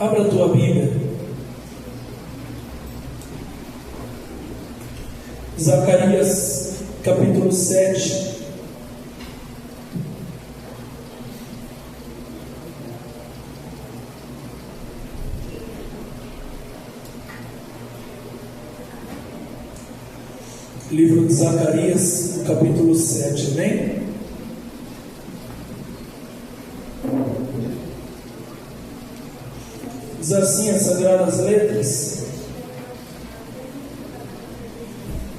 Abra a tua Bíblia. Zacarias, capítulo 7. Livro de Zacarias, capítulo 7, amém? Diz assim as Sagradas Letras: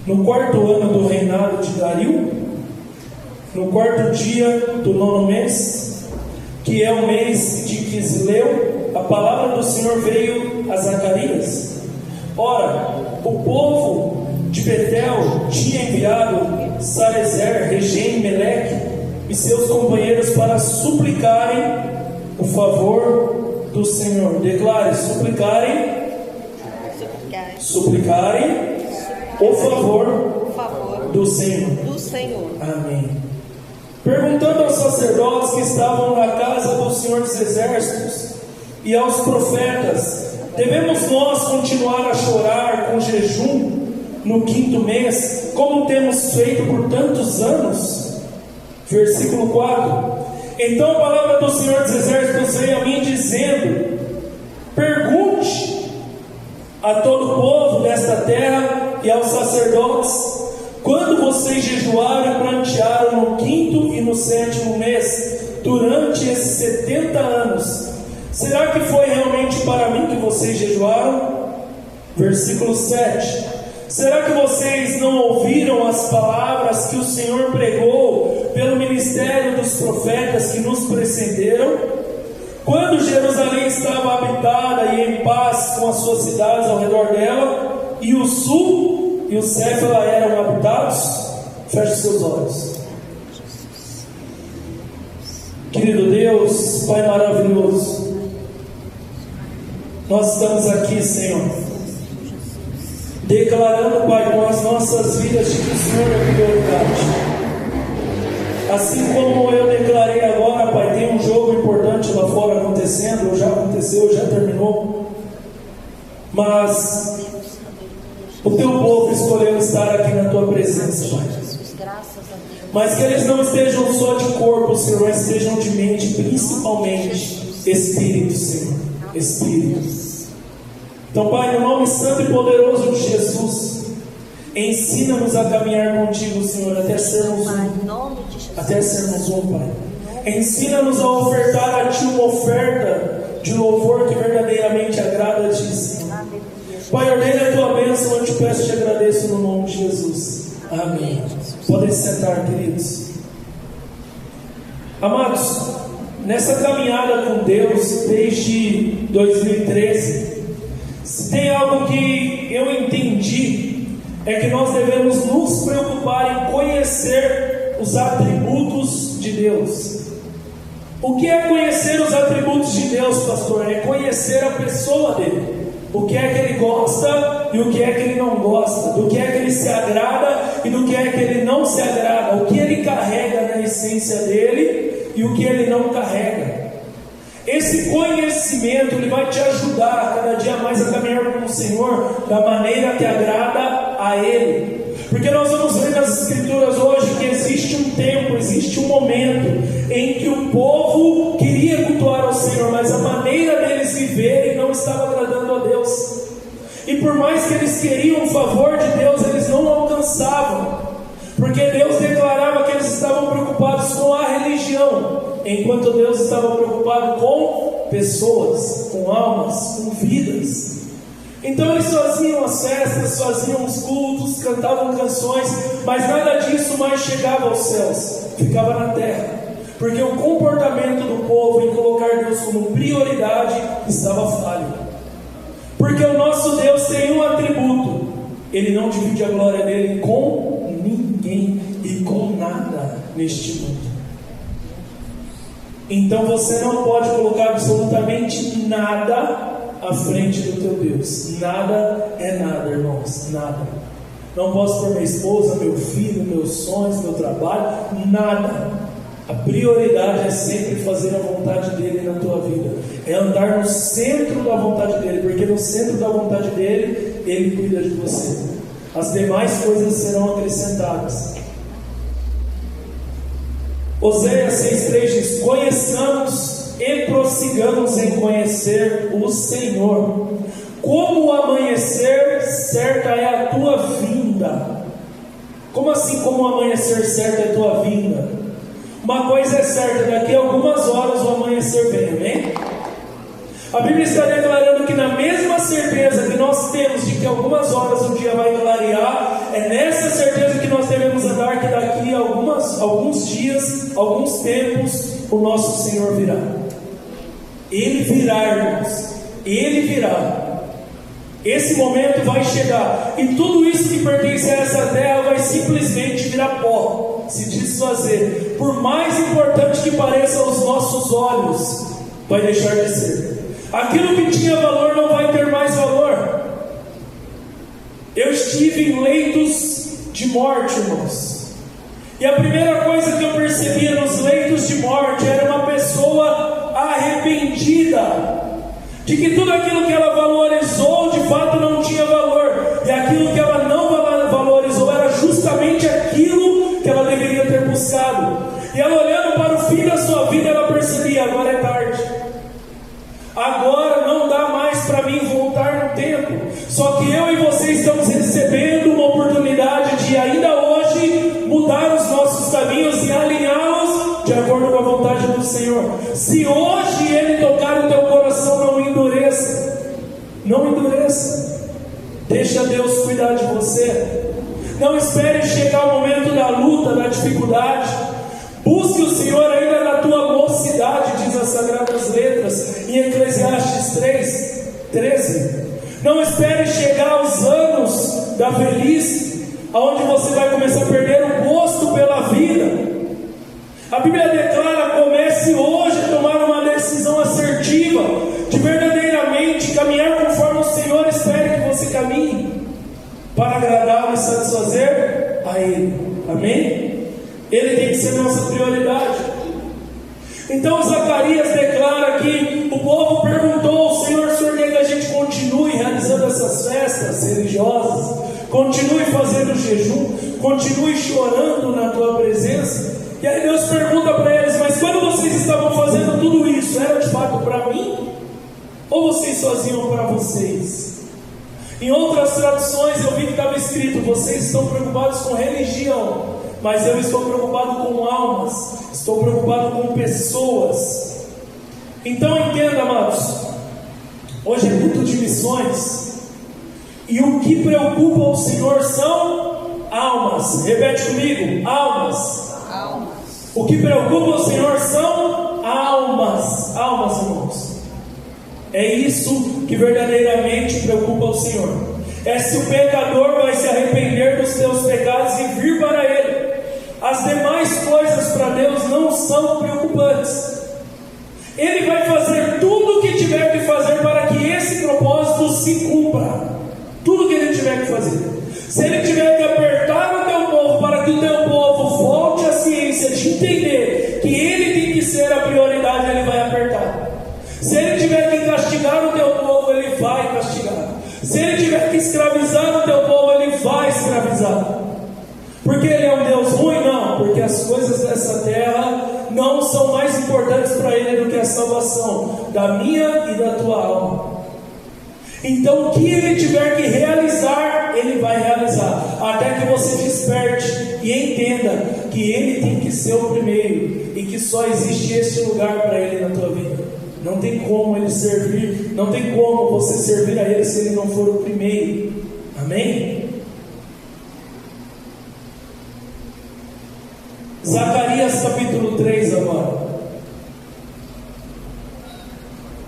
no quarto ano do reinado de Dario, no quarto dia do 9º mês, que é o mês de Quisleu, a palavra do Senhor veio a Zacarias. Ora, o povo de Betel tinha enviado Sarezer, Regem, Meleque e seus companheiros para suplicarem o favor do Senhor. Declare: suplicarem o favor do Senhor. Amém. Perguntando aos sacerdotes que estavam na casa do Senhor dos Exércitos e aos profetas: devemos nós continuar a chorar com jejum no 5º mês, como temos feito por tantos anos? Versículo 4. Então a palavra do Senhor dos Exércitos veio a mim dizendo: pergunte a todo o povo desta terra e aos sacerdotes: quando vocês jejuaram e prantearam no 5º e no 7º mês, durante esses 70 anos, será que foi realmente para mim que vocês jejuaram? Versículo 7. Será que vocês não ouviram as palavras que o Senhor pregou pelo ministério dos profetas que nos precederam? Quando Jerusalém estava habitada e em paz com as suas cidades ao redor dela, e o sul e o Céfala eram habitados? Feche seus olhos. Querido Deus, Pai maravilhoso, nós estamos aqui, Senhor, declarando, Pai, com as nossas vidas de que o Senhor é prioridade. Assim como eu declarei agora, Pai, tem um jogo importante lá fora acontecendo, ou já aconteceu, já terminou, mas o Teu povo escolheu estar aqui na Tua presença, Pai. Mas que eles não estejam só de corpo, Senhor, mas estejam de mente, principalmente Espírito, Senhor, Espírito. Então, Pai, no nome santo e poderoso de Jesus, ensina-nos a caminhar contigo, Senhor, até sermos um, Pai. Ensina-nos a ofertar a Ti uma oferta de louvor que verdadeiramente agrada a Ti, Senhor. Pai, ordena a Tua bênção, eu te peço e te agradeço no nome de Jesus. Amém. Podem se sentar, queridos. Amados, nessa caminhada com Deus desde 2013, se tem algo que eu entendi, é que nós devemos nos preocupar em conhecer os atributos de Deus. O que é conhecer os atributos de Deus, pastor? É conhecer a pessoa dele. O que é que ele gosta e o que é que ele não gosta. Do que é que ele se agrada e do que é que ele não se agrada. O que ele carrega na essência dele e o que ele não carrega. Esse conhecimento, ele vai te ajudar cada dia mais a caminhar com o Senhor da maneira que agrada a Ele. Porque nós vamos ver nas Escrituras hoje que existe um tempo, existe um momento em que o povo queria cultuar ao Senhor, mas a maneira deles viverem não estava agradando a Deus. E por mais que eles queriam o favor de Deus, eles não alcançavam, porque Deus declarava que eles estavam preocupados com a religião, enquanto Deus estava preocupado com pessoas, com almas, com vidas. Então eles faziam as festas, faziam os cultos, cantavam canções, mas nada disso mais chegava aos céus, ficava na terra, porque o comportamento do povo em colocar Deus como prioridade estava falho. Porque o nosso Deus tem um atributo: Ele não divide a glória dele com ninguém e com nada neste mundo. Então você não pode colocar absolutamente nada à frente do teu Deus. Nada é nada, irmãos, nada. Não posso ter minha esposa, meu filho, meus sonhos, meu trabalho, nada. A prioridade é sempre fazer a vontade dele na tua vida, é andar no centro da vontade dele, porque no centro da vontade dele, ele cuida de você. As demais coisas serão acrescentadas. Oséias 6,3 diz: conheçamos e prossigamos em conhecer o Senhor. Como o amanhecer, certa é a tua vinda. Como assim, como o amanhecer, certa é a tua vinda? Uma coisa é certa, daqui a algumas horas o amanhecer vem, amém? A Bíblia está declarando que na mesma certeza que nós temos de que algumas horas o dia vai clarear, é nessa certeza que nós devemos andar, que daqui a alguns dias, alguns tempos, o nosso Senhor virá. Ele virá, irmãos, Ele virá. Esse momento vai chegar, e tudo isso que pertence a essa terra vai simplesmente virar pó, se desfazer. Por mais importante que pareça aos nossos olhos, vai deixar de ser. Aquilo que tinha valor não vai ter mais valor. Eu estive em leitos de morte, irmãos, e a primeira coisa que eu percebia nos leitos de morte era uma pessoa arrependida de que tudo aquilo que ela valorizou de fato não tinha valor, e aquilo que ela não valorizou era justamente aquilo que ela deveria ter buscado. E ela, olhando para o fim da sua vida, ela percebia: agora é tarde, agora não dá mais para mim voltar no tempo. Só que eu e você estamos recebendo uma oportunidade de ainda hoje mudar os nossos caminhos e alinhá-los de acordo com a vontade do Senhor. Se hoje Ele tocar o teu coração, não endureça. Não endureça. Deixa Deus cuidar de você. Não espere chegar o momento da luta, da dificuldade. Busque o Senhor ainda na tua mocidade, diz as Sagradas Letras em Eclesiastes 3:13. Não espere chegar aos anos da velhice, onde você vai começar a perder o gosto pela vida. A Bíblia declara: comece hoje a tomar uma decisão assertiva, de verdadeiramente caminhar conforme o Senhor espera que você caminhe, para agradá-lo e satisfazer a Ele. Amém? Ele tem que ser nossa prioridade. Então Zacarias declara que o povo perguntou ao Senhor: o Senhor quer que a gente continue realizando essas festas religiosas, continue fazendo jejum, continue chorando na tua presença? E aí Deus pergunta para eles: mas quando vocês estavam fazendo tudo isso, era de fato para mim? Ou vocês faziam para vocês? Em outras traduções eu vi que estava escrito: vocês estão preocupados com religião, mas eu estou preocupado com almas, estou preocupado com pessoas. Então entenda, amados, hoje é culto de missões, e o que preocupa o Senhor são almas. Repete comigo: almas. O que preocupa o Senhor são almas. Almas, irmãos. É isso que verdadeiramente preocupa o Senhor. É se o pecador vai se arrepender dos seus pecados e vir para Ele. As demais coisas para Deus não são preocupantes. Ele vai fazer tudo o que tiver que fazer para que esse propósito se cumpra. Tudo que Ele tiver que fazer. Se Ele tiver que apertar o teu povo para que o teu povo volte à ciência de entender que Ele tem que ser a prioridade, Ele vai apertar. Se Ele tiver que castigar o teu povo, Ele vai castigar. Se Ele tiver que escravizar o teu povo, Ele vai escravizar. Porque Ele é um Deus ruim? Não, porque as coisas dessa terra não são mais importantes para Ele do que a salvação da minha e da tua alma. Então o que Ele tiver que realizar, Ele vai realizar, até que você desperte e entenda que Ele tem que ser o primeiro, e que só existe esse lugar para Ele na tua vida. Não tem como Ele servir, não tem como você servir a Ele se Ele não for o primeiro. Amém? Zacarias capítulo 3 agora.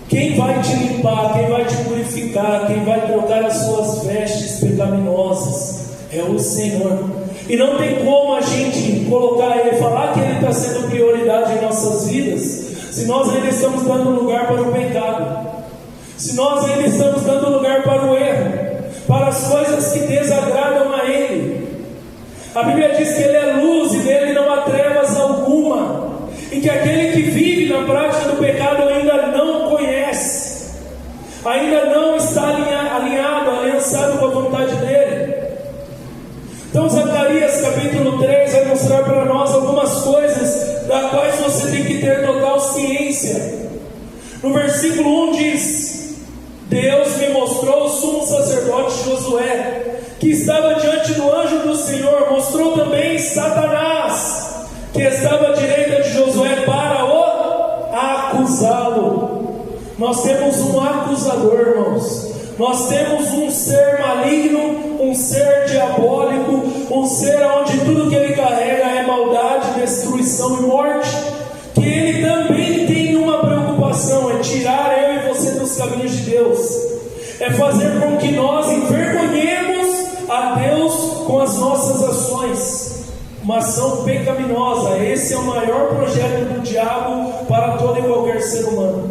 Quem vai te limpar, quem vai te purificar, quem vai trocar as suas vestes pecaminosas é o Senhor. E não tem como a gente colocar Ele, falar que Ele está sendo prioridade em nossas vidas, se nós ainda estamos dando lugar para o pecado, se nós ainda estamos dando lugar para o erro, para as coisas que desagradam a Ele. A Bíblia diz que Ele é luz e nele não há trevas alguma. em que aquele que vive na prática do pecado ainda não conhece, ainda não está alinhado, aliançado com a vontade dele. Então Zacarias capítulo 3 vai mostrar para nós algumas coisas das quais você tem que ter total ciência. No versículo 1 diz: Deus me mostrou o sumo sacerdote Josué, que estava diante do anjo do Senhor. Mostrou também Satanás, que estava à direita de Josué, para o acusá-lo. Nós temos um acusador, irmãos. Nós temos um ser maligno, um ser diabólico, um ser onde tudo que ele carrega é maldade, destruição e morte, que ele também tem uma preocupação: é tirar eu e você dos caminhos de Deus, é fazer com que nós envergonhemos a Deus com as nossas ações, uma ação pecaminosa. Esse é o maior projeto do diabo para todo e qualquer ser humano.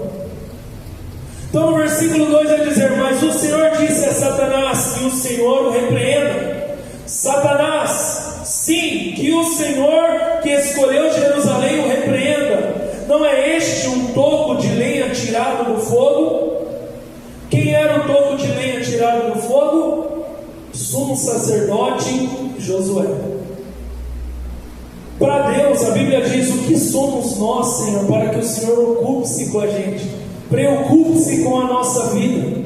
Então no versículo 2 vai dizer: Mas o Senhor disse a Satanás, que o Senhor o repreenda. Satanás, sim, que o Senhor que escolheu Jerusalém o repreenda. Não é este um toco de lenha tirado do fogo? Quem era o toco de lenha tirado do fogo? Sumo sacerdote Josué. Para Deus, a Bíblia diz: o que somos nós, Senhor, para que o Senhor ocupe-se com a gente, preocupe-se com a nossa vida.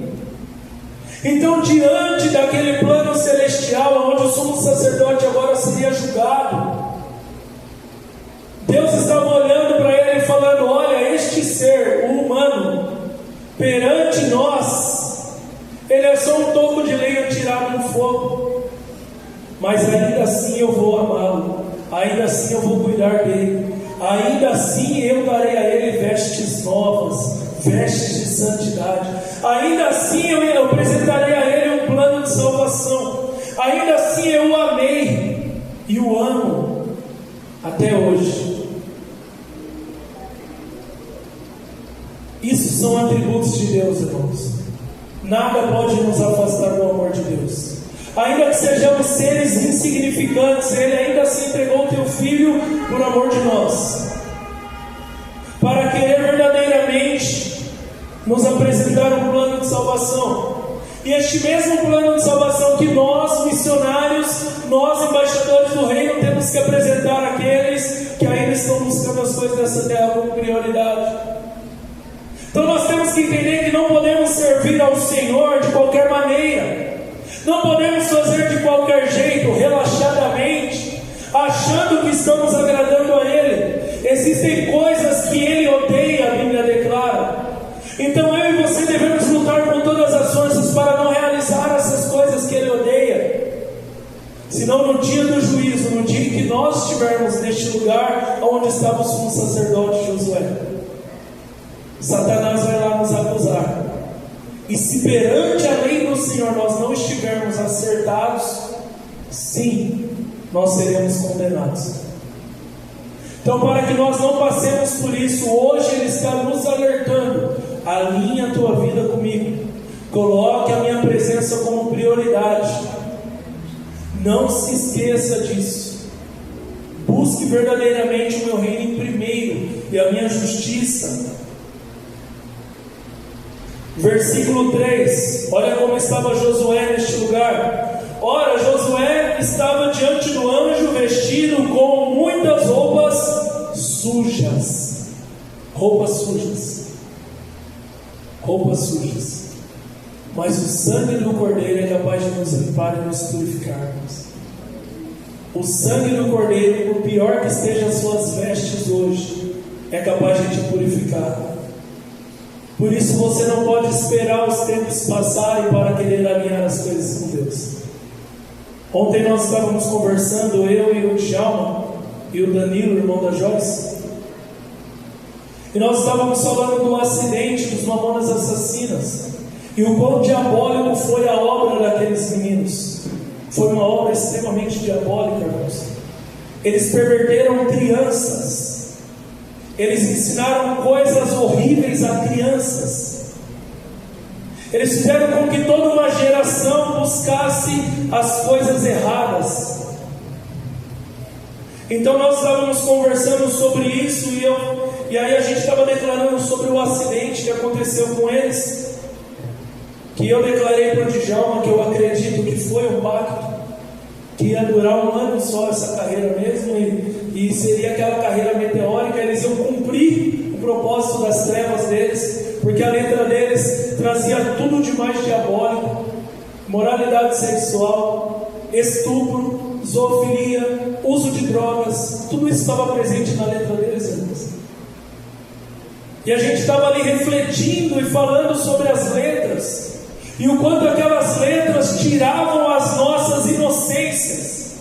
Então, diante daquele plano celestial, onde o sumo sacerdote agora seria julgado, Deus estava olhando para ele e falando: olha, este ser, o humano, perante nós, ele é só um toco de lenha tirado do fogo, mas ainda assim eu vou amá-lo, ainda assim eu vou cuidar dele, ainda assim eu darei a ele vestes novas, vestes de santidade, ainda assim eu apresentarei a ele um plano de salvação, ainda assim eu o amei e o amo até hoje. Isso são atributos de Deus, irmãos. Nada pode nos afastar do amor de Deus. Ainda que sejamos seres insignificantes, Ele ainda assim entregou o Teu Filho por amor de nós, para querer verdadeiramente nos apresentar um plano de salvação. E este mesmo plano de salvação que nós, missionários, nós, embaixadores do reino, temos que apresentar àqueles que ainda estão buscando as coisas dessa terra como prioridade. Então nós temos que entender que não podemos servir ao Senhor de qualquer maneira, não podemos fazer de qualquer jeito, relaxadamente, achando que estamos agradando a Ele. Existem coisas que Ele odeia, a Bíblia declara. Então eu e você devemos lutar com todas as forças para não realizar essas coisas que Ele odeia. Senão no dia do juízo, no dia em que nós estivermos neste lugar onde estava o sumo sacerdote Josué, Satanás vai lá nos acusar. E se perante a lei do Senhor nós não estivermos acertados, sim, nós seremos condenados. Então, para que nós não passemos por isso, hoje Ele está nos alertando: alinhe a tua vida comigo, coloque a minha presença como prioridade, não se esqueça disso, busque verdadeiramente o meu reino em primeiro e a minha justiça. Versículo 3, olha como estava Josué neste lugar. Ora, Josué estava diante do anjo vestido com muitas roupas sujas. Roupas sujas. Mas o sangue do Cordeiro é capaz de nos limpar e nos purificarmos. O sangue do Cordeiro, por pior que estejam as suas vestes hoje, é capaz de te purificar. Por isso você não pode esperar os tempos passarem para querer alinhar as coisas com Deus. Ontem nós estávamos conversando, eu e o Djalma e o Danilo, irmão da Joyce, e nós estávamos falando do acidente dos Mamonas Assassinas e o quão diabólico foi a obra daqueles meninos. Foi uma obra extremamente diabólica, irmãos. Eles perverteram crianças. Eles ensinaram coisas horríveis a crianças. Eles fizeram com que toda uma geração buscasse as coisas erradas. Então nós estávamos conversando sobre isso e aí a gente estava declarando sobre o acidente que aconteceu com eles, que eu declarei para o Djalma que eu acredito que foi um pacto, que ia durar um ano só essa carreira mesmo, e seria aquela carreira meteórica. Eles iam cumprir o propósito das trevas deles, porque a letra deles trazia tudo de mais diabólico: moralidade sexual, estupro, zoofilia, uso de drogas. Tudo isso estava presente na letra deles, irmãos. E a gente estava ali refletindo e falando sobre as letras, e o quanto aquelas letras tiravam as nossas inocências,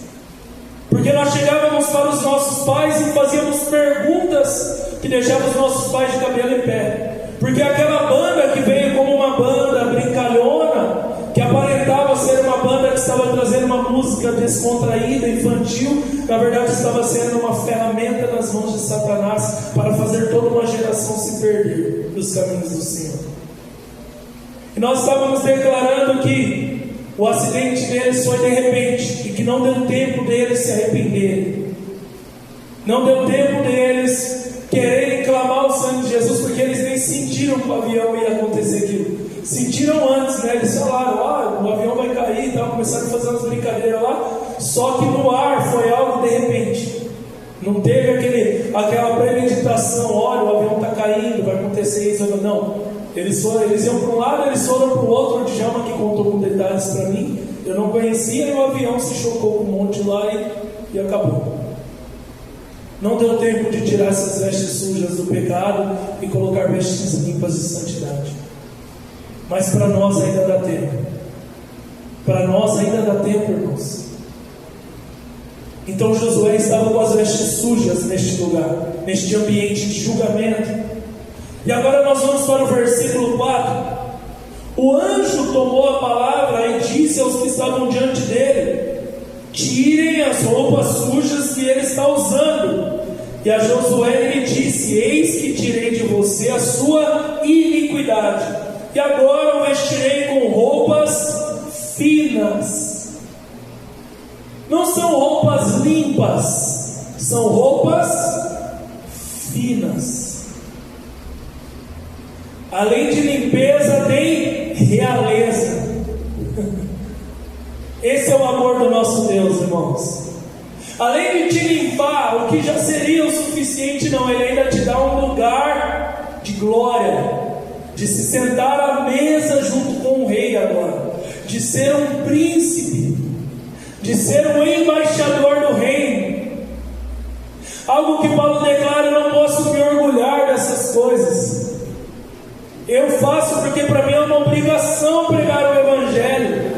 porque nós chegávamos para os nossos pais e fazíamos perguntas que deixavam os nossos pais de cabelo em pé, porque aquela banda que veio como uma banda brincalhona, que aparentava ser uma banda que estava trazendo uma música descontraída, infantil, na verdade estava sendo uma ferramenta nas mãos de Satanás para fazer toda uma geração se perder dos caminhos do Senhor. E nós estávamos declarando que o acidente deles foi de repente, e que não deu tempo deles se arrependerem, não deu tempo deles quererem clamar o sangue de Jesus, porque eles nem sentiram que o avião ia acontecer aquilo. Sentiram antes, né? Eles falaram: o avião vai cair e tal, começaram a fazer umas brincadeiras lá, só que no ar foi algo de repente. Não teve aquela premeditação: olha, o avião está caindo, vai acontecer isso. Não, eles iam para um lado, eles foram para o outro. O Djalma que contou com detalhes para mim, eu não conhecia, e o avião se chocou com um monte lá e acabou. Não deu tempo de tirar essas vestes sujas do pecado e colocar vestes limpas de santidade. Mas para nós ainda dá tempo. Para nós ainda dá tempo, irmãos. Então Josué estava com as vestes sujas neste lugar, neste ambiente de julgamento. E agora nós vamos para o versículo 4. O anjo tomou a palavra e disse aos que estavam diante dele: tirem as roupas sujas que ele está usando. E a Josué ele disse: eis que tirei de você a sua iniquidade, e agora o vestirei com roupas finas. Não são roupas limpas, são roupas finas. Além de limpeza, tem realeza. Esse é o amor do nosso Deus, irmãos. Além de te limpar, o que já seria o suficiente, não, Ele ainda te dá um lugar de glória, de se sentar à mesa junto com o rei agora, de ser um príncipe, de ser um embaixador do reino. Algo que Paulo declara: eu não posso me orgulhar dessas coisas. Eu faço porque para mim é uma obrigação pregar o Evangelho.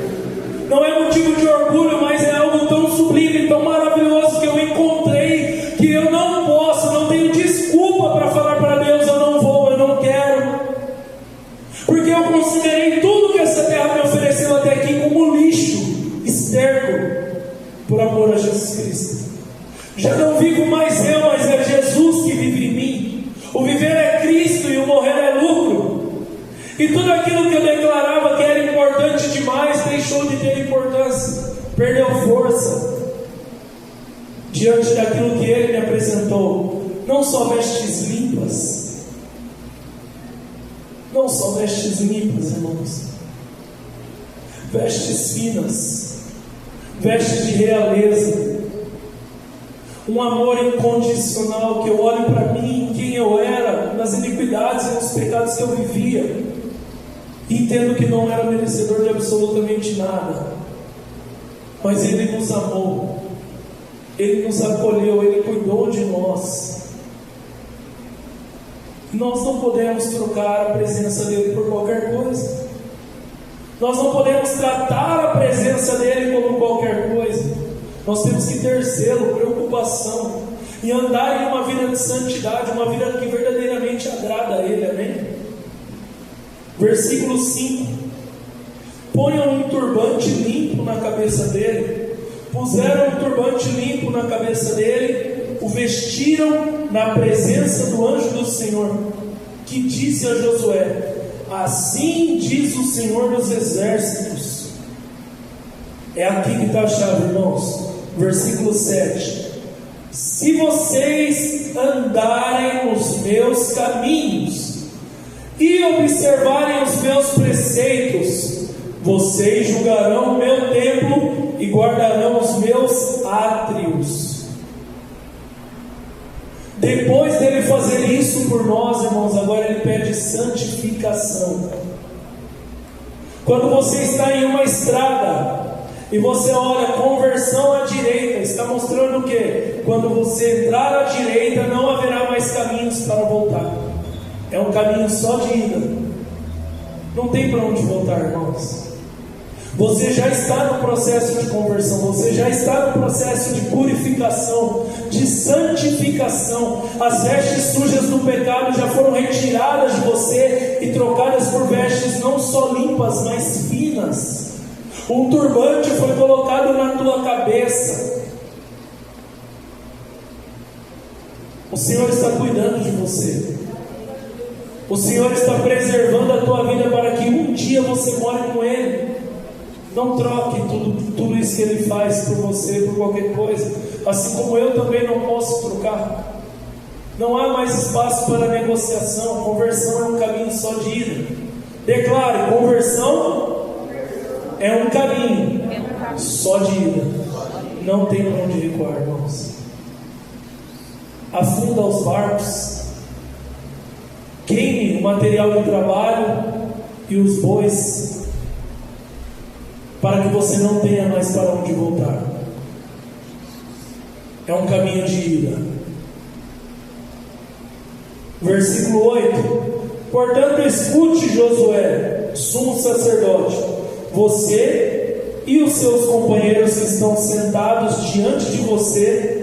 Não é motivo de orgulho, mas é algo tão sublime, tão maravilhoso que eu encontrei, que eu não posso, não tenho desculpa para falar para Deus: eu não vou, eu não quero. Porque eu considerei tudo que essa terra me ofereceu até aqui como lixo, esterco, por amor a Jesus Cristo. Já não vivo mais eu, mas é Jesus que vive em mim. O viver é Cristo e o morrer é lucro. E tudo aquilo que eu declarava que era importante demais deixou de ter importância, perdeu força diante daquilo que Ele me apresentou. Não só vestes limpas, não só vestes limpas, irmãos, vestes finas, vestes de realeza, um amor incondicional, que eu olho para mim, quem eu era, nas iniquidades e nos pecados que eu vivia, e entendo que não era merecedor de absolutamente nada, mas Ele nos amou, Ele nos acolheu, Ele cuidou de nós. Nós não podemos trocar a presença dEle por qualquer coisa. Nós não podemos tratar a presença dEle como qualquer coisa. Nós temos que ter zelo, preocupação e andar em uma vida de santidade, uma vida que verdadeiramente agrada a Ele, amém? Versículo 5: ponham um turbante limpo na cabeça dele. Puseram um turbante limpo na cabeça dele, o vestiram na presença do anjo do Senhor, que disse a Josué: assim diz o Senhor dos exércitos. É aqui que está a chave, irmãos. Versículo 7: Se vocês andarem nos meus caminhos e observarem os meus preceitos, vocês julgarão o meu templo e guardarão os meus átrios. Depois dele fazer isso por nós, irmãos, agora ele pede santificação. Quando você está em uma estrada e você olha conversão à direita, está mostrando o quê? Quando você entrar à direita, não haverá mais caminhos para voltar. É um caminho só de ida. Não tem para onde voltar, irmãos. Você já está no processo de conversão, você já está no processo de purificação, de santificação. As vestes sujas do pecado já foram retiradas de você e trocadas por vestes não só limpas, mas finas. Um turbante foi colocado na tua cabeça. O Senhor está cuidando de você. O Senhor está preservando a tua vida para que um dia você more com Ele. Não troque tudo isso que Ele faz por você, por qualquer coisa. Assim como eu também não posso trocar. Não há mais espaço para negociação. Conversão é um caminho só de ida. Declare: conversão é um caminho só de ida. Não tem para onde recuar, irmãos. Afunda os barcos, queime o material de trabalho e os bois, para que você não tenha mais para onde voltar. É um caminho de ida. Versículo 8: portanto, escute, Josué, sumo sacerdote, você e os seus companheiros que estão sentados diante de você,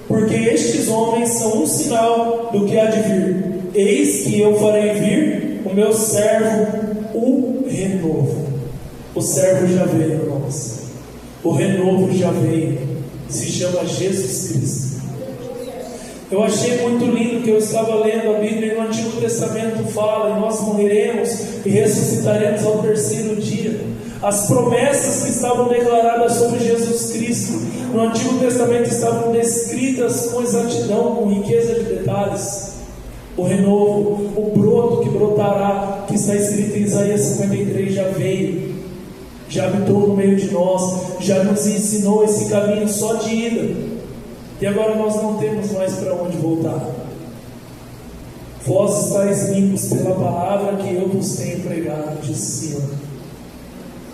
porque estes homens são um sinal do que há de vir. Eis que eu farei vir o meu servo, o renovo. O servo já veio, irmãos. O renovo já veio. Se chama Jesus Cristo. Eu achei muito lindo que eu estava lendo a Bíblia e no Antigo Testamento fala: e nós morreremos e ressuscitaremos ao terceiro dia. As promessas que estavam declaradas sobre Jesus Cristo no Antigo Testamento estavam descritas com exatidão, com riqueza de detalhes. O renovo, o broto que brotará, que está escrito em Isaías 53, já veio. Já habitou no meio de nós, já nos ensinou esse caminho só de ida, e agora nós não temos mais para onde voltar. Vós estáis limpos pela palavra que eu vos tenho pregado, disse o Senhor.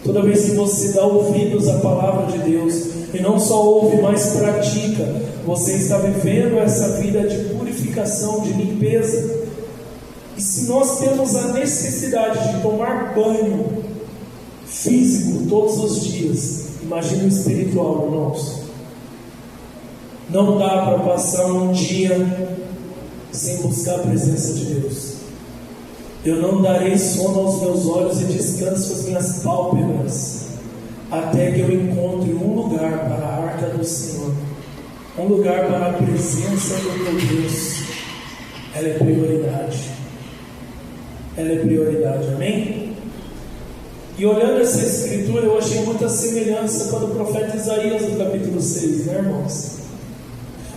Toda vez que você dá ouvidos à palavra de Deus, e não só ouve, mas pratica, você está vivendo essa vida de purificação, de limpeza. E se nós temos a necessidade de tomar banho físico todos os dias, imagina o espiritual, irmãos. Não dá para passar um dia sem buscar a presença de Deus. Eu não darei sono aos meus olhos e descanso às minhas pálpebras, até que eu encontre um lugar para a arca do Senhor, um lugar para a presença do meu Deus. Ela é prioridade. Ela é prioridade, amém? E olhando essa escritura, eu achei muita semelhança com a do profeta Isaías no capítulo 6, né, irmãos?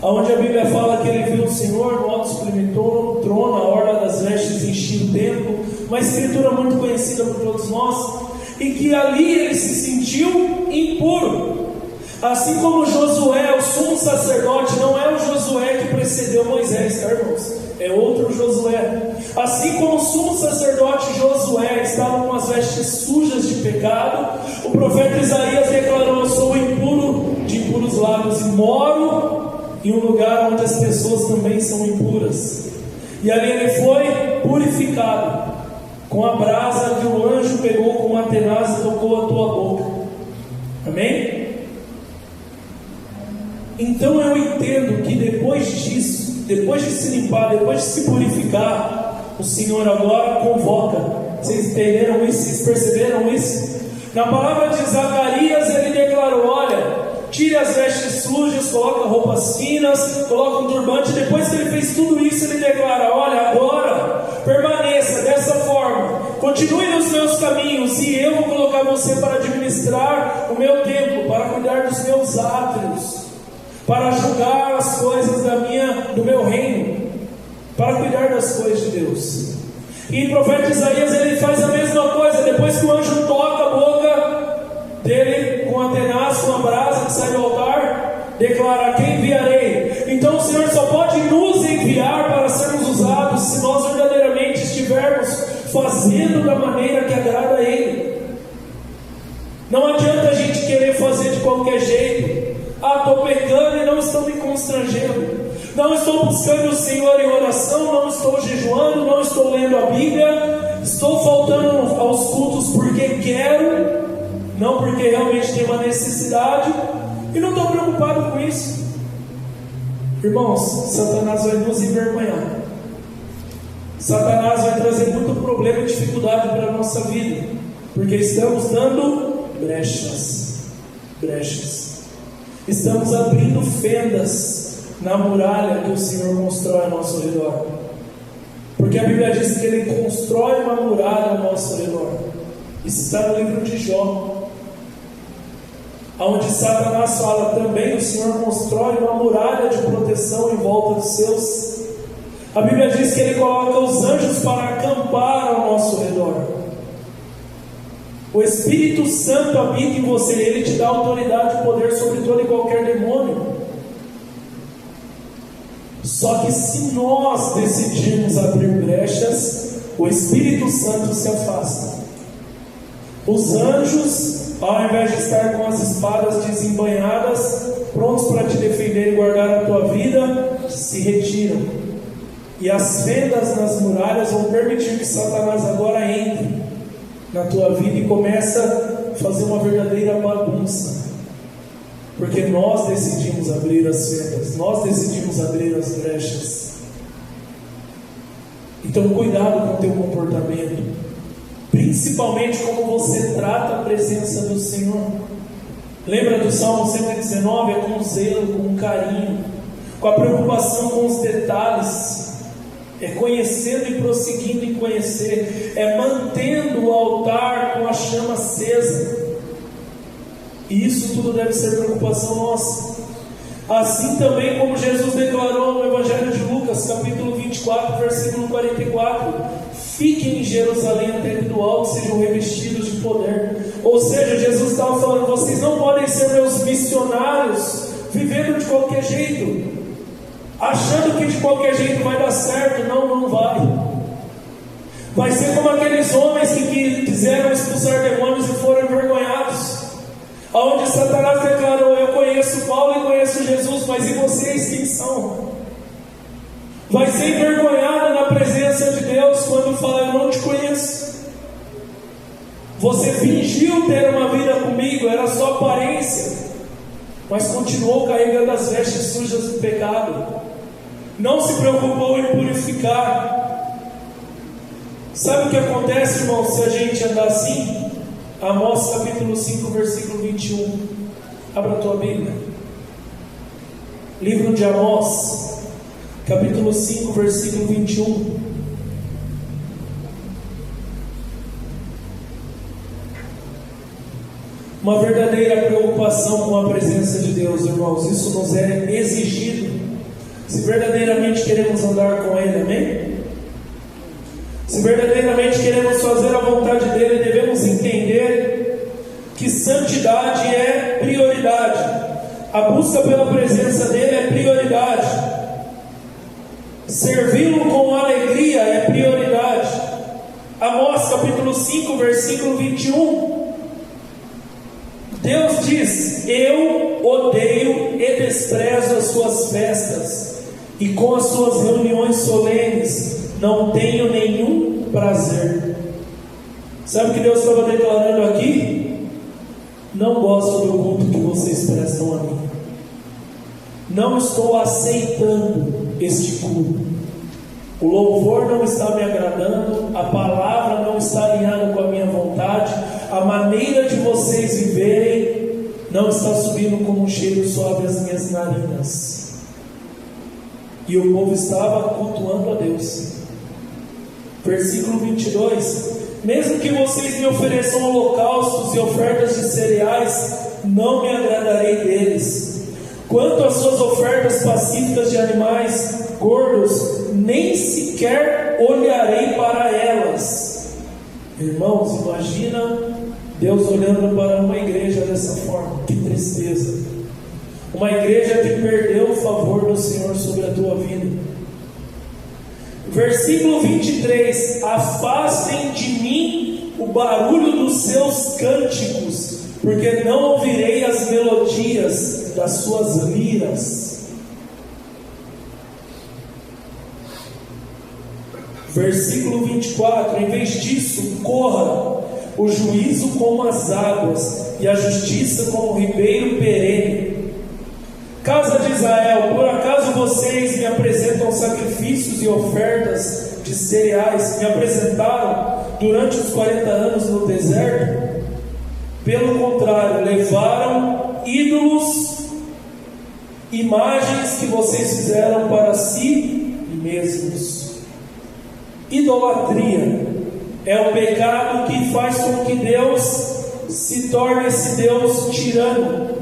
Onde a Bíblia fala que ele viu o Senhor no alto esplendor, no trono, a orla das vestes enchia o templo, uma escritura muito conhecida por todos nós, e que ali ele se sentiu impuro. Assim como Josué, o sumo sacerdote, não é o Josué que precedeu Moisés, tá, irmãos? É outro Josué. Assim como o sumo sacerdote Josué estava com as vestes sujas de pecado, o profeta Isaías declarou: eu sou impuro, de impuros lábios, e moro em um lugar onde as pessoas também são impuras. E ali ele foi purificado com a brasa que o anjo pegou com uma tenaz e tocou a tua boca. Amém? Então eu entendo que depois disso, depois de se limpar, depois de se purificar, o Senhor agora convoca. Vocês entenderam isso? Vocês perceberam isso? Na palavra de Zacarias ele declarou: olha, tire as vestes sujas, coloca roupas finas, coloca um turbante. Depois que ele fez tudo isso, ele declara: olha, agora permaneça dessa forma, continue nos meus caminhos, e eu vou colocar você para administrar o meu templo, para cuidar dos meus átrios. para julgar as coisas do meu reino, para cuidar das coisas de Deus. E o profeta Isaías, ele faz a mesma coisa. Depois que o anjo toca a boca dele com a tenaz, com a brasa que sai do altar, declara: quem enviarei? Então o Senhor só pode nos enviar para sermos usados se nós verdadeiramente estivermos fazendo da maneira que agrada a Ele. Não adianta a gente querer fazer de qualquer jeito. Estou pecando e não estou me constrangendo, não estou buscando o Senhor em oração, não estou jejuando, não estou lendo a Bíblia, estou faltando aos cultos porque quero, não porque realmente tem uma necessidade, e não estou preocupado com isso. Irmãos, Satanás vai nos envergonhar. Satanás vai trazer muito problema e dificuldade para a nossa vida, porque estamos dando brechas. Estamos abrindo fendas na muralha que o Senhor constrói ao nosso redor. Porque a Bíblia diz que Ele constrói uma muralha ao nosso redor. Isso está no livro de Jó, onde Satanás fala também: o Senhor constrói uma muralha de proteção em volta dos seus. A Bíblia diz que Ele coloca os anjos para acampar ao nosso redor. O Espírito Santo habita em você, Ele te dá autoridade e poder sobre todo e qualquer demônio. Só que se nós decidirmos abrir brechas, o Espírito Santo se afasta. Os anjos, ao invés de estar com as espadas desembainhadas, prontos para te defender e guardar a tua vida, se retiram. E as fendas nas muralhas vão permitir que Satanás agora entre na tua vida e começa a fazer uma verdadeira bagunça, porque nós decidimos abrir as fendas, nós decidimos abrir as brechas. Então cuidado com o teu comportamento, principalmente como você trata a presença do Senhor. Lembra do Salmo 119? É com zelo, com carinho, com a preocupação com os detalhes, é conhecendo e prosseguindo em conhecer, é mantendo o altar com a chama acesa. E isso tudo deve ser preocupação nossa. Assim também como Jesus declarou no Evangelho de Lucas, capítulo 24, versículo 44: fiquem em Jerusalém até que do alto sejam revestidos de poder. Ou seja, Jesus estava falando: vocês não podem ser meus missionários vivendo de qualquer jeito, achando que de qualquer jeito vai dar certo. Não vai. Vai ser como aqueles homens que quiseram expulsar demônios e foram envergonhados, onde Satanás declarou: eu conheço Paulo e conheço Jesus, mas e vocês quem são? Vai ser envergonhado na presença de Deus quando fala: eu não te conheço. Você fingiu ter uma vida comigo, era só aparência, mas continuou carregando as vestes sujas do pecado. Não se preocupou em purificar. Sabe o que acontece, irmão, se a gente andar assim? Amós capítulo 5, versículo 21. Abra a tua Bíblia. Livro de Amós, capítulo 5, versículo 21. Uma verdadeira preocupação com a presença de Deus, irmãos. Isso nos é exigido se verdadeiramente queremos andar com Ele, amém? Se verdadeiramente queremos fazer a vontade dEle, devemos entender que santidade é prioridade. A busca pela presença dEle é prioridade. Servi-lo com alegria é prioridade. Amós capítulo 5, versículo 21. Deus diz: eu odeio e desprezo as suas festas, e com as suas reuniões solenes não tenho nenhum prazer. Sabe o que Deus estava declarando aqui? Não gosto do culto que vocês prestam a mim. Não estou aceitando este culto. O louvor não está me agradando, a palavra não está alinhada com a minha vontade, a maneira de vocês viverem não está subindo como um cheiro suave às minhas narinas. E o povo estava cultuando a Deus. Versículo 22: mesmo que vocês me ofereçam holocaustos e ofertas de cereais, não me agradarei deles. Quanto às suas ofertas pacíficas de animais gordos, nem sequer olharei para elas. Irmãos, imagina Deus olhando para uma igreja dessa forma. Que tristeza. Uma igreja que perdeu o favor do Senhor sobre a tua vida. Versículo 23: afastem de mim o barulho dos seus cânticos, porque não ouvirei as melodias das suas liras. Versículo 24: em vez disso, corra o juízo como as águas, e a justiça como o ribeiro perene. Casa de Israel, por acaso vocês me apresentam sacrifícios e ofertas de cereais? Me apresentaram durante os 40 anos no deserto? Pelo contrário, levaram ídolos, imagens que vocês fizeram para si mesmos. Idolatria é o pecado que faz com que Deus se torne esse Deus tirano,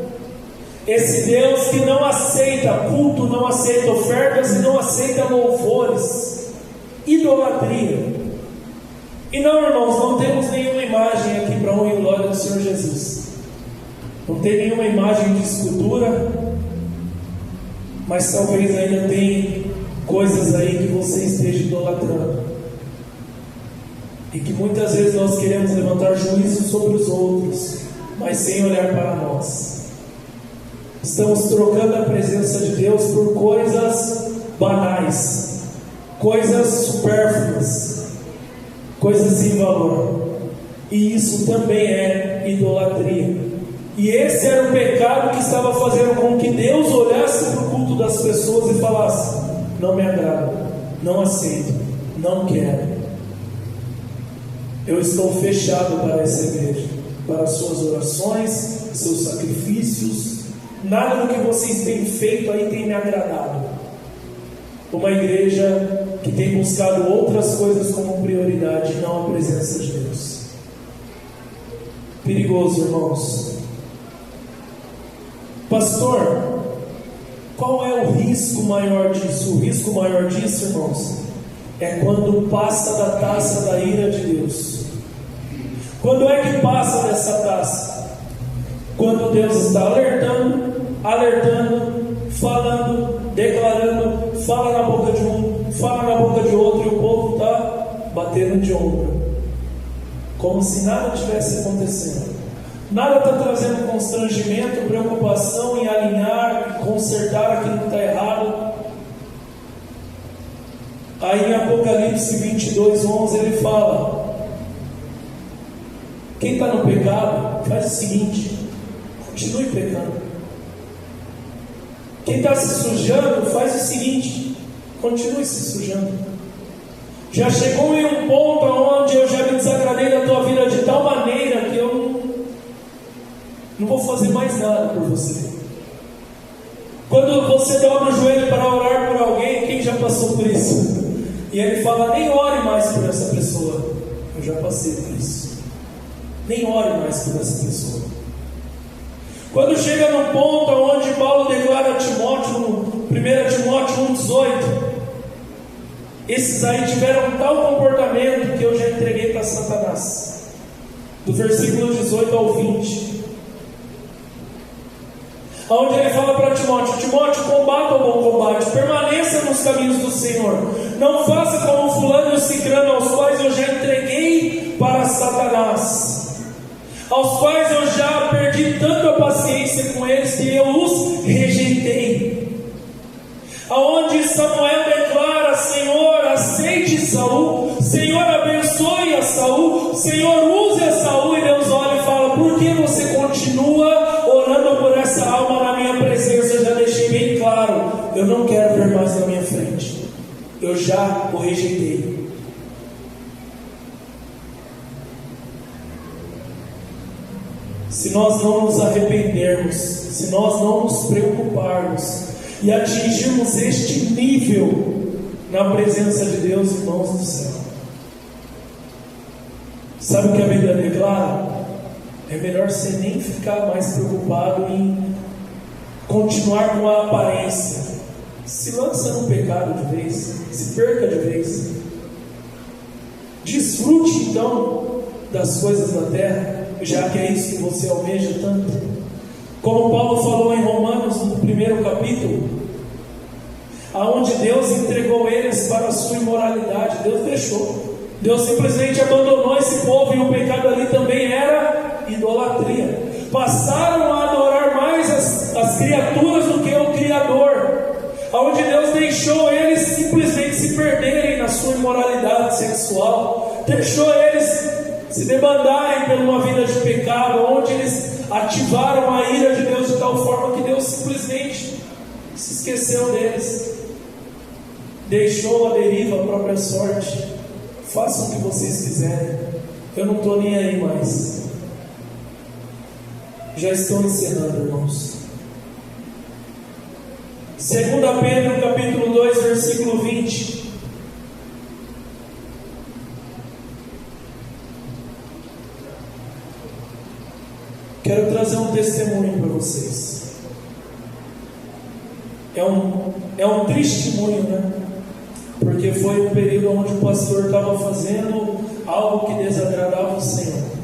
esse Deus que não aceita culto, não aceita ofertas e não aceita louvores. Idolatria. E não, irmãos, não temos nenhuma imagem aqui para honra e glória do Senhor Jesus. Não tem nenhuma imagem de escultura, mas talvez ainda tem coisas aí que você esteja idolatrando. E que muitas vezes nós queremos levantar juízo sobre os outros, mas sem olhar para nós. Estamos trocando a presença de Deus por coisas banais, coisas supérfluas, coisas sem valor. E isso também é idolatria. E esse era o pecado que estava fazendo com que Deus olhasse para o culto das pessoas e falasse: não me agrada, não aceito, não quero. Eu estou fechado para essa igreja, para as suas orações, seus sacrifícios. Nada do que vocês têm feito aí tem me agradado. Uma igreja que tem buscado outras coisas como prioridade, não a presença de Deus. Perigoso, irmãos. Pastor, qual é o risco maior disso? O risco maior disso, irmãos, é quando passa da taça da ira de Deus. Quando é que passa dessa taça? Quando Deus está alertando, falando, declarando, fala na boca de um, fala na boca de outro, e o povo está batendo de ombro, como se nada tivesse acontecendo. Nada está trazendo constrangimento, preocupação em alinhar, consertar aquilo que está errado. Aí em Apocalipse 22:11 ele fala: quem está no pecado, faz o seguinte, continue pecando. Quem está se sujando, faz o seguinte, continue se sujando. Já chegou em um ponto onde eu já me desagradei da tua vida de tal maneira que eu não vou fazer mais nada por você. Quando você dobra o joelho para orar por alguém, quem já passou por isso? E ele fala: nem ore mais por essa pessoa. Eu já passei por isso. Nem ore mais por essa pessoa. Quando chega no ponto onde Paulo declara a Timóteo, no 1 Timóteo 1,18, esses aí tiveram tal comportamento que eu já entreguei para Satanás. Do versículo 18 ao 20, onde ele fala para Timóteo: Timóteo, combata o bom combate, permaneça nos caminhos do Senhor, não faça como fulano e o cicrano, aos quais eu já entreguei para Satanás, aos quais eu já perdi tanto a paciência com eles que eu os rejeitei. Aonde Samuel declara: Senhor, aceite Saul, Senhor, abençoe a Saul, Senhor, use a Saul. E Deus olha e fala: por que você continua orando por essa alma na minha presença? Eu já deixei bem claro, eu não quero ver mais na minha frente, eu já o rejeitei. Se nós não nos arrependermos, se nós não nos preocuparmos e atingirmos este nível na presença de Deus, irmãos do céu, sabe o que a Bíblia declara? É melhor você nem ficar mais preocupado em continuar com a aparência. Se lança no pecado de vez, se perca de vez. Desfrute então das coisas da terra, já que é isso que você almeja tanto. Como Paulo falou em Romanos, no 1º capítulo, aonde Deus entregou eles para a sua imoralidade, Deus deixou. Deus simplesmente abandonou esse povo, e o pecado ali também era idolatria. Passaram a adorar mais as criaturas do que o Criador, aonde Deus deixou eles simplesmente se perderem na sua imoralidade sexual, deixou eles se debandarem por uma vida de pecado, onde eles ativaram a ira de Deus de tal forma que Deus simplesmente se esqueceu deles, deixou a deriva a própria sorte. Façam o que vocês quiserem, eu não estou nem aí mais. Já estou encerrando, irmãos. 2 Pedro capítulo 2, versículo 20. Quero trazer um testemunho para vocês. É um testemunho, né? Porque foi um período onde o pastor estava fazendo algo que desagradava o Senhor.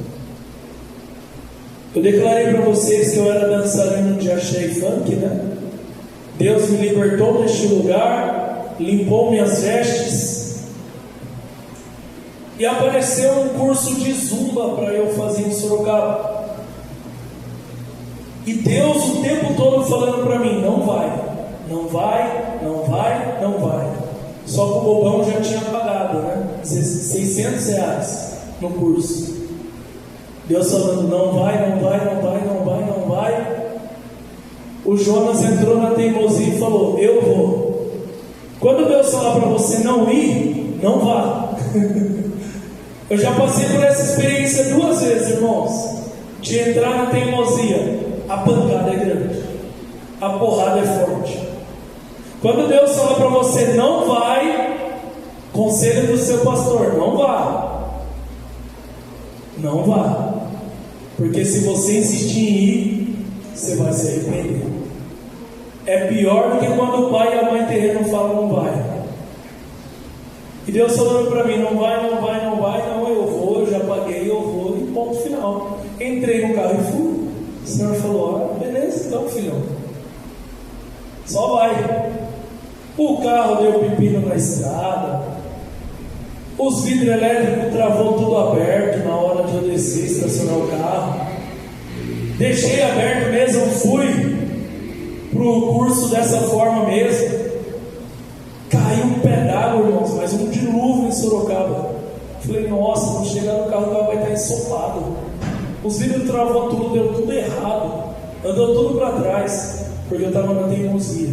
Eu declarei para vocês que eu era dançarino de axé e funk, né? Deus me libertou neste lugar, limpou minhas vestes, e apareceu um curso de zumba para eu fazer em Sorocaba. E Deus o tempo todo falando para mim: não vai, não vai, não vai, não vai. Só que o bobão já tinha pagado, né? R$600 no curso. Deus falando: não vai, não vai, não vai, não vai, não vai. O Jonas entrou na teimosia e falou: eu vou. Quando Deus falar para você não ir, não vá. Eu já passei por essa experiência 2 vezes, irmãos, de entrar na teimosia. A pancada é grande, a porrada é forte. Quando Deus fala para você não vai, conselho do seu pastor: não vá, não vá, porque se você insistir em ir, você vai se arrepender. É pior do que quando o pai e a mãe terreno falam não vai. E Deus falando para mim: não vai, não vai, não vai, não, eu vou, eu já paguei, eu vou, e ponto final. Entrei no carro e fui. O Senhor falou: beleza, então filhão, só vai. O carro deu pepino na estrada, os vidros elétricos travou tudo aberto na hora de eu descer e estacionar o carro. Deixei aberto mesmo, fui pro curso dessa forma mesmo. Caiu um pé d'água, irmãos, mas um dilúvio em Sorocaba. Falei: nossa, quando chegar no carro, o carro vai estar ensopado. Os vidros travou tudo, deu tudo errado, andou tudo para trás, porque eu estava na teimosia.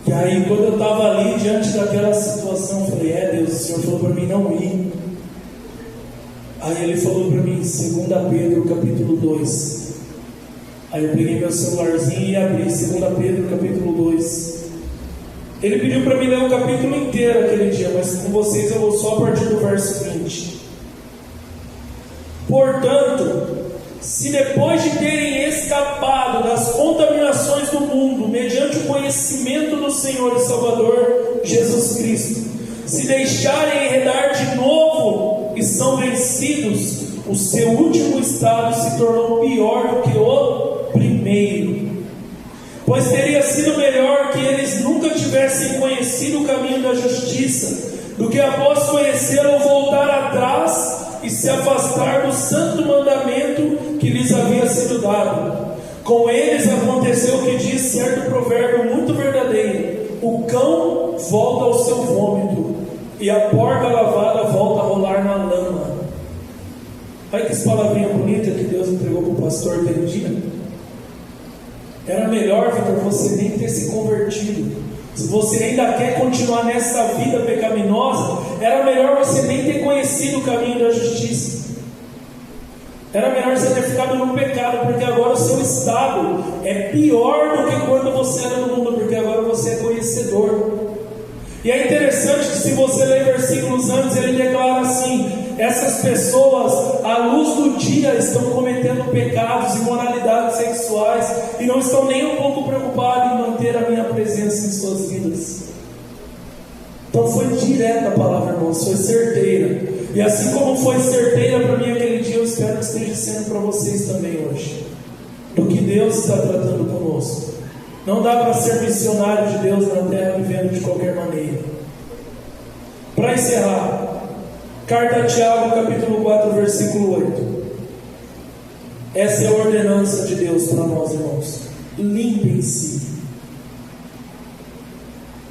E aí, quando eu estava ali diante daquela situação, eu falei: Deus, o Senhor falou para mim não ir. Aí Ele falou para mim, 2 Pedro capítulo 2. Aí eu peguei meu celularzinho e abri 2 Pedro capítulo 2. Ele pediu para mim ler o capítulo inteiro aquele dia, mas com vocês eu vou só a partir do verso 20. Portanto, se depois de terem escapado das contaminações do mundo, mediante o conhecimento do Senhor e Salvador Jesus Cristo, se deixarem enredar de novo e são vencidos, o seu último estado se tornou pior do que o primeiro. Pois teria sido melhor que eles nunca tivessem conhecido o caminho da justiça, do que após conhecê-lo voltar atrás e se afastar do santo mandamento que lhes havia sido dado. Com eles aconteceu o que diz certo provérbio muito verdadeiro: o cão volta ao seu vômito, e a porca lavada volta a rolar na lama. Olha que palavrinha bonita que Deus entregou para o pastor aquele dia. Era melhor, Vitor, você nem ter se convertido. Se você ainda quer continuar nessa vida pecaminosa, era melhor você nem ter conhecido o caminho da justiça. Era melhor você ter ficado no pecado, porque agora o seu estado é pior do que quando você era no mundo, porque agora você é conhecedor. E é interessante que, se você ler versículos antes, ele declara assim: essas pessoas, à luz do dia, estão cometendo pecados, imoralidades sexuais, e não estão nem um pouco preocupados em manter a minha presença em suas vidas. Então foi direta a palavra, irmãos, foi certeira. E assim como foi certeira para mim aquele dia, eu espero que esteja sendo para vocês também hoje. Do que Deus está tratando conosco. Não dá para ser missionário de Deus na terra vivendo de qualquer maneira. Para encerrar, carta a Tiago, capítulo 4, versículo 8. Essa é a ordenança de Deus para nós, irmãos. Limpem-se.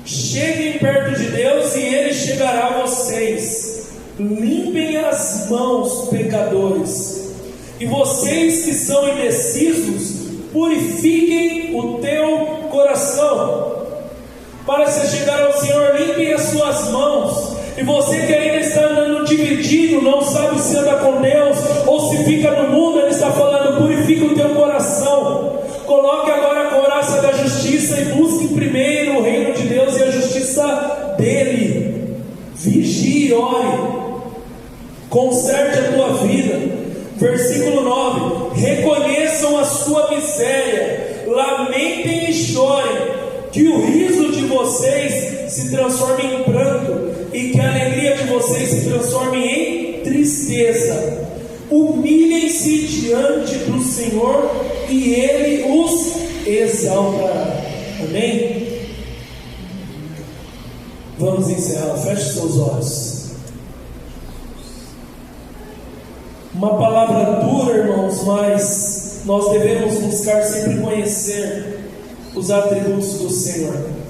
Cheguem perto de Deus e Ele chegará a vocês. Limpem as mãos, pecadores. E vocês que são indecisos, purifiquem o teu coração. Para se chegar ao Senhor, limpem as suas mãos. E você que ainda está andando dividido, não sabe se anda com Deus ou se fica no mundo, Ele está falando: purifica o teu coração. Coloque agora a couraça da justiça e busque primeiro o reino de Deus e a justiça dele. Vigie, ore, conserte a tua vida. Versículo 9: reconheçam a sua miséria, lamentem e chorem, que o riso de vocês se transforme em pranto e que a alegria de vocês se transforme em tristeza. Humilhem-se diante do Senhor e Ele os exaltará. Amém? Vamos encerrar. Feche seus olhos. Uma palavra dura, irmãos, mas nós devemos buscar sempre conhecer os atributos do Senhor.